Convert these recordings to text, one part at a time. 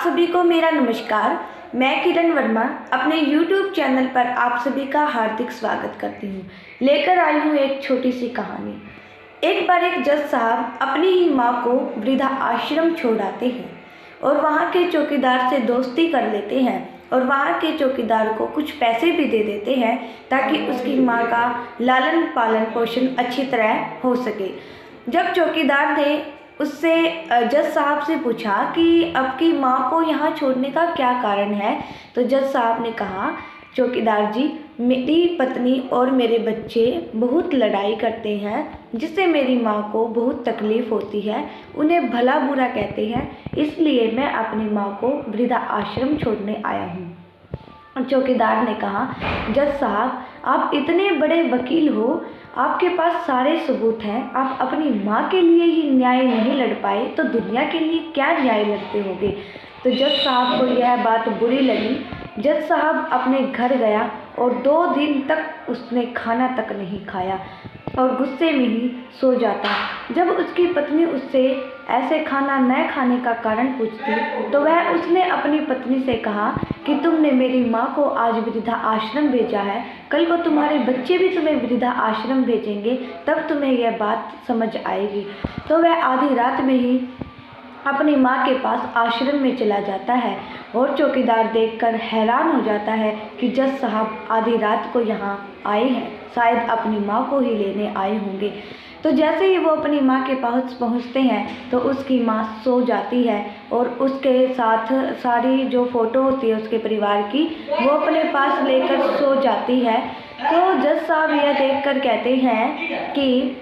सभी को मेरा नमस्कार। मैं किरण वर्मा अपने YouTube चैनल पर आप सभी का हार्दिक स्वागत करती हूँ। लेकर आई हूँ एक छोटी सी कहानी। एक बार एक जज साहब अपनी ही माँ को वृद्धा आश्रम छोड़ आते हैं और वहाँ के चौकीदार से दोस्ती कर लेते हैं और वहाँ के चौकीदार को कुछ पैसे भी दे देते हैं ताकि उसकी माँ का लालन पालन पोषण अच्छी तरह हो सके। जब चौकीदार ने उससे जज साहब से पूछा कि आपकी माँ को यहाँ छोड़ने का क्या कारण है, तो जज साहब ने कहा, चौकीदार जी, मेरी पत्नी और मेरे बच्चे बहुत लड़ाई करते हैं जिससे मेरी माँ को बहुत तकलीफ़ होती है, उन्हें भला बुरा कहते हैं, इसलिए मैं अपनी माँ को वृद्धा आश्रम छोड़ने आया हूँ। चौकीदार ने कहा, जज साहब, आप इतने बड़े वकील हो, आपके पास सारे सबूत हैं, आप अपनी माँ के लिए ही न्याय नहीं लड़ पाए तो दुनिया के लिए क्या न्याय लड़ते होंगे। तो जज साहब को यह बात बुरी लगी। जज साहब अपने घर गया और 2 दिन तक उसने खाना तक नहीं खाया और गुस्से में ही सो जाता। जब उसकी पत्नी उससे ऐसे खाना न खाने का कारण पूछती तो उसने अपनी पत्नी से कहा कि तुमने मेरी माँ को आज वृद्धा आश्रम भेजा है, कल को तुम्हारे बच्चे भी तुम्हें वृद्धा आश्रम भेजेंगे, तब तुम्हें यह बात समझ आएगी। तो वह आधी रात में ही अपनी माँ के पास आश्रम में चला जाता है और चौकीदार देखकर हैरान हो जाता है कि जज साहब आधी रात को यहाँ आए हैं, शायद अपनी माँ को ही लेने आए होंगे। तो जैसे ही वो अपनी माँ के पास पहुँचते हैं तो उसकी माँ सो जाती है और उसके साथ सारी जो फ़ोटो होती है उसके परिवार की वो अपने पास लेकर सो जाती है। तो जज साहब यह देखकर कहते हैं कि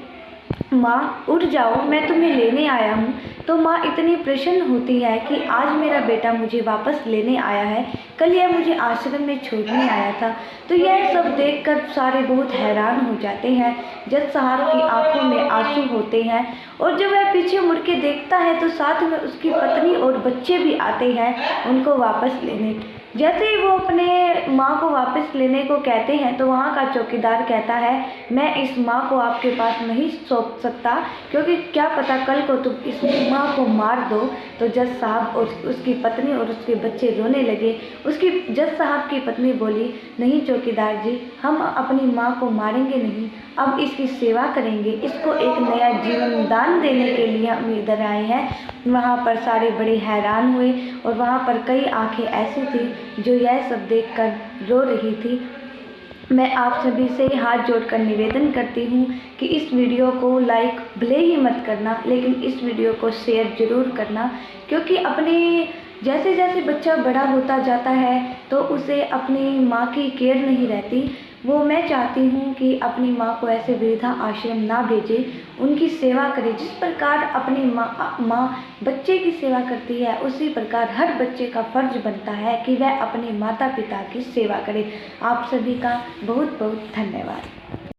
माँ उठ जाओ, मैं तुम्हें लेने आया हूँ। तो माँ इतनी प्रसन्न होती है कि आज मेरा बेटा मुझे वापस लेने आया है, कल यह मुझे आश्रम में छोड़ने आया था। तो यह सब देखकर सारे बहुत हैरान हो जाते हैं। जज साहब की आंखों में आंसू होते हैं और जब वह पीछे मुड़ के देखता है तो साथ में उसकी पत्नी और बच्चे भी आते हैं उनको वापस लेने। जैसे ही वो अपने माँ को वापस लेने को कहते हैं तो वहाँ का चौकीदार कहता है, मैं इस माँ को आपके पास नहीं सौंप सकता क्योंकि क्या पता कल को तुम इस माँ को मार दो। तो जज साहब और उसकी पत्नी और उसके बच्चे रोने लगे। उसकी जज साहब की पत्नी बोली, नहीं चौकीदार जी, हम अपनी माँ को मारेंगे नहीं, अब इसकी सेवा करेंगे, इसको एक नया जीवन दान देने के लिए हम इधर आए हैं। वहाँ पर सारे बड़े हैरान हुए और वहाँ पर कई आंखें ऐसी थी जो यह सब देखकर रो रही थी। मैं आप सभी से हाथ जोड़कर निवेदन करती हूँ कि इस वीडियो को लाइक भले ही मत करना, लेकिन इस वीडियो को शेयर ज़रूर करना, क्योंकि अपने जैसे जैसे बच्चा बड़ा होता जाता है तो उसे अपनी माँ की केयर नहीं रहती। वो मैं चाहती हूँ कि अपनी माँ को ऐसे वृद्धा आश्रम ना भेजे, उनकी सेवा करे। जिस प्रकार अपनी माँ बच्चे की सेवा करती है उसी प्रकार हर बच्चे का फर्ज बनता है कि वह अपने माता पिता की सेवा करे। आप सभी का बहुत बहुत धन्यवाद।